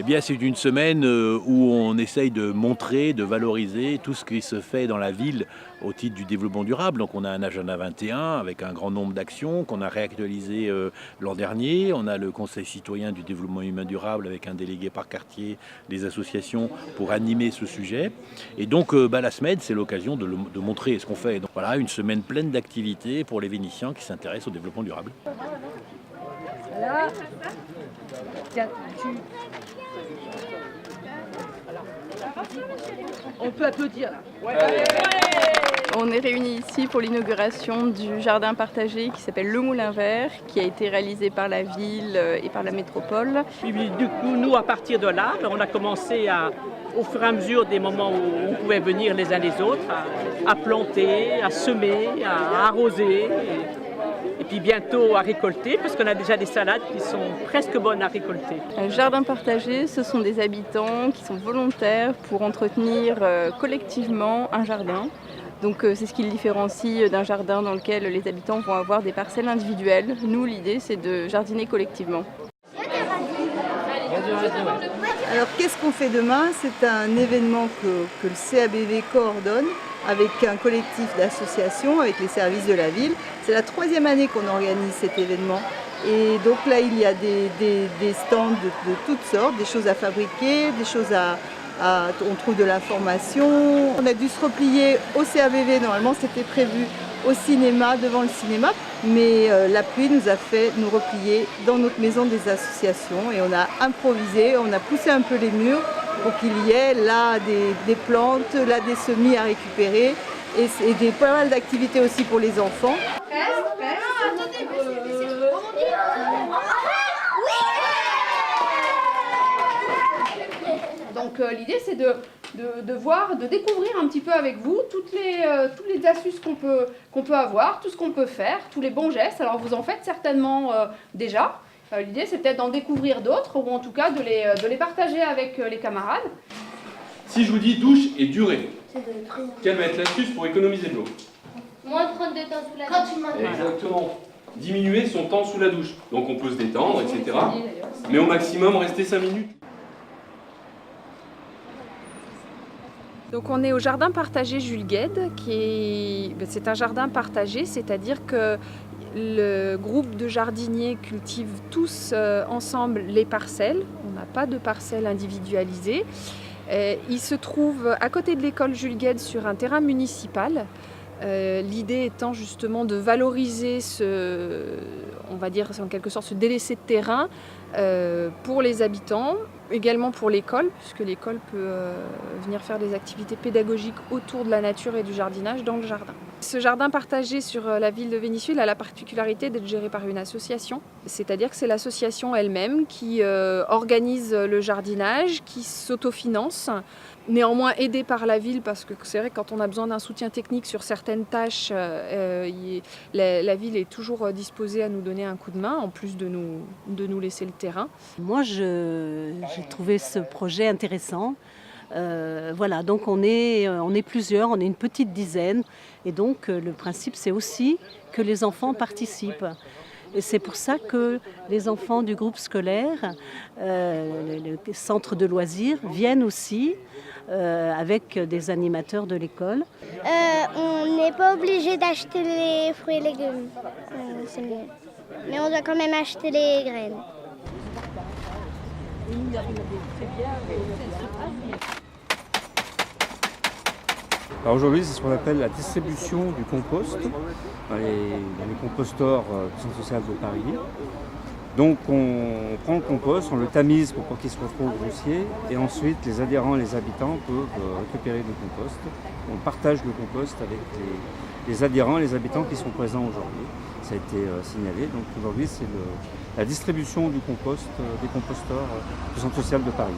Eh bien, c'est une semaine où on essaye de montrer, de valoriser tout ce qui se fait dans la ville au titre du développement durable. Donc, on a un agenda 21 avec un grand nombre d'actions qu'on a réactualisé l'an dernier. On a le Conseil citoyen du développement humain durable avec un délégué par quartier des associations pour animer ce sujet. Et donc, la semaine, c'est l'occasion de montrer ce qu'on fait. Donc, voilà, une semaine pleine d'activités pour les Vénitiens qui s'intéressent au développement durable. Là, on peut applaudir là. Ouais. On est réunis ici pour l'inauguration du jardin partagé qui s'appelle Le Moulin Vert, qui a été réalisé par la ville et par la métropole. Puis, du coup, nous, à partir de là, on a commencé au fur et à mesure des moments où on pouvait venir les uns les autres, à planter, à semer, à arroser. Et puis bientôt à récolter, parce qu'on a déjà des salades qui sont presque bonnes à récolter. Un jardin partagé, ce sont des habitants qui sont volontaires pour entretenir collectivement un jardin. Donc c'est ce qui le différencie d'un jardin dans lequel les habitants vont avoir des parcelles individuelles. Nous, l'idée, c'est de jardiner collectivement. Alors qu'est-ce qu'on fait demain? C'est un événement que le CABV coordonne avec un collectif d'associations, avec les services de la ville. C'est la 3e année qu'on organise cet événement. Et donc là, il y a des stands de toutes sortes, des choses à fabriquer, des choses on trouve de l'information. On a dû se replier au CABV, normalement c'était prévu au cinéma, devant le cinéma, mais la pluie nous a fait nous replier dans notre maison des associations et on a improvisé, on a poussé un peu les murs pour qu'il y ait là des plantes, là des semis à récupérer et pas mal d'activités aussi pour les enfants. Donc l'idée c'est de voir, de découvrir un petit peu avec vous toutes les astuces qu'on peut avoir, tout ce qu'on peut faire, tous les bons gestes. Alors vous en faites certainement déjà. L'idée c'est peut-être d'en découvrir d'autres ou en tout cas de les partager avec les camarades. Si je vous dis douche et durée, quelle va être l'astuce pour économiser de l'eau? Moins de prendre de temps sous la douche. Exactement. Diminuer son temps sous la douche. Donc on peut se détendre, etc. Mais au maximum rester 5 minutes. Donc on est au jardin partagé Jules Guesde, c'est un jardin partagé, c'est-à-dire que le groupe de jardiniers cultive tous ensemble les parcelles. On n'a pas de parcelles individualisées. Il se trouve à côté de l'école Jules Guesde sur un terrain municipal. L'idée étant justement de valoriser on va dire en quelque sorte ce délaissé de terrain pour les habitants, également pour l'école, puisque l'école peut venir faire des activités pédagogiques autour de la nature et du jardinage dans le jardin. Ce jardin partagé sur la ville de Vénissieux, il a la particularité d'être géré par une association, c'est-à-dire que c'est l'association elle-même qui organise le jardinage, qui s'autofinance, néanmoins aidée par la ville, parce que c'est vrai que quand on a besoin d'un soutien technique sur certaines tâches, la ville est toujours disposée à nous donner un coup de main, en plus de nous laisser le terrain. Moi, j'ai trouvé ce projet intéressant. Voilà, donc on est plusieurs, on est une petite dizaine. Et donc le principe, c'est aussi que les enfants participent. Et c'est pour ça que les enfants du groupe scolaire, le centre de loisirs, viennent aussi avec des animateurs de l'école. On n'est pas obligé d'acheter les fruits et légumes, c'est mieux. Mais on doit quand même acheter les graines. Alors aujourd'hui, c'est ce qu'on appelle la distribution du compost dans les composteurs du Centre social de Paris. Donc on prend le compost, on le tamise pour pas qu'il soit trop grossier et ensuite les adhérents et les habitants peuvent récupérer le compost. On partage le compost avec les adhérents et les habitants qui sont présents aujourd'hui. Ça a été signalé. Donc aujourd'hui, c'est la distribution du compost des composteurs du Centre social de Paris.